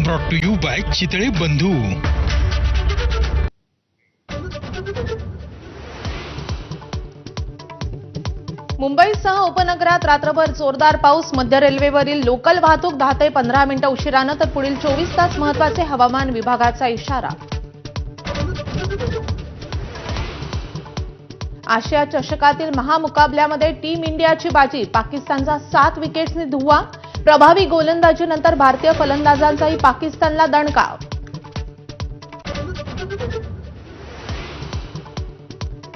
Brought to you by Chitale Bandhu. मुंबईसह उपनगरात रात्रभर जोरदार पाऊस. मध्य रेल्वेवरील लोकल वाहतूक 10 ते 15 मिनिटं उशिरानं तर पुढील 24 तास महत्त्वाचे हवामान विभागाचा इशारा. आशिया चषकातील महामुकाबल्यामध्ये टीम इंडियाची बाजी. पाकिस्तानचा 7 विकेट्सनी धुव्वा. प्रभावी गोलंदाजीनंतर भारतीय फलंदाजांचाही पाकिस्तानला दणका.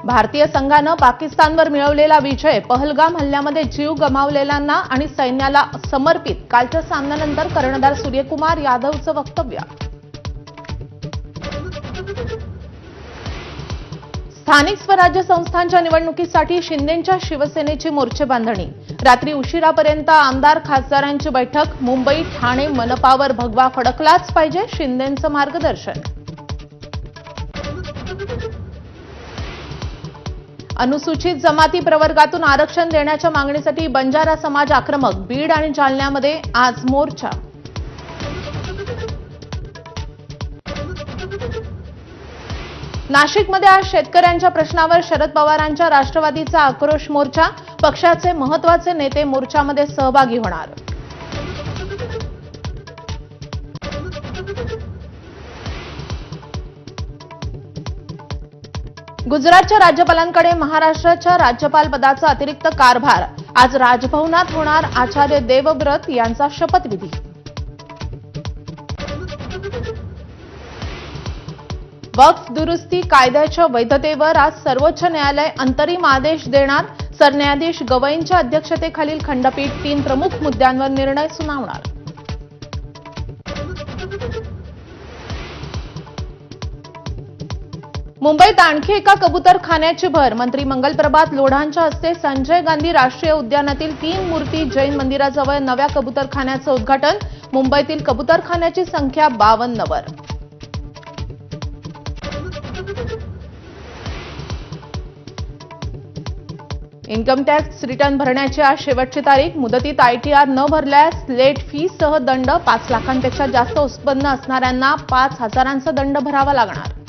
भारतीय संघानं पाकिस्तानवर मिळवलेला विजय. पहलगाम हल्ल्यामध्ये जीव गमावलेल्यांना आणि सैन्याला समर्पित. कालच्या सामन्यानंतर कर्णधार सूर्यकुमार यादवचं वक्तव्य. स्थानिक स्वराज्य संस्थांच्या निवडणुकीसाठी शिंदेंच्या शिवसेनेची मोर्चेबांधणी. रात्री उशिरापर्यंत आमदार खासदारांची बैठक. मुंबई ठाणे मनपावर भगवा फडकलाच पाहिजे, शिंदेंचं मार्गदर्शन. अनुसूचित जमाती प्रवर्गातून आरक्षण देण्याच्या मागणीसाठी बंजारा समाज आक्रमक. बीड आणि जालन्यामध्ये आज मोर्चा. नाशिकमध्ये आज शेतकऱ्यांच्या प्रश्नावर शरद पवारांच्या राष्ट्रवादीचा आक्रोश मोर्चा. पक्षाचे महत्त्वाचे नेते मोर्चामध्ये सहभागी होणार. गुजरातच्या राज्यपालांकडे महाराष्ट्राच्या राज्यपाल पदाचा अतिरिक्त कारभार. आज राजभवनात होणार आचार्य देवव्रत यांचा शपथविधी. वक्फ दुरुस्ती कायद्याच्या वैधतेवर आज सर्वोच्च न्यायालय अंतरिम आदेश देणार. सरन्यायाधीश गवईंच्या अध्यक्षतेखालील खंडपीठ 3 प्रमुख मुद्द्यांवर निर्णय सुनावणार. मुंबईत आणखी एका कबूतरखान्याची भर. मंत्री मंगलप्रभात लोढांच्या हस्ते संजय गांधी राष्ट्रीय उद्यानातील 3 मूर्ती जैन मंदिराजवळ नव्या कबूतरखान्याचं उद्घाटन. मुंबईतील कबूतरखान्याची संख्या 52 वर. इन्कम टॅक्स रिटर्न भरण्याची आज शेवटची तारीख. मुदतीत आयटीआर न भरल्यास लेट फी सह दंड. 5 लाखांपेक्षा जास्त उत्पन्न असणाऱ्यांना 5,000चा दंड भरावा लागणार.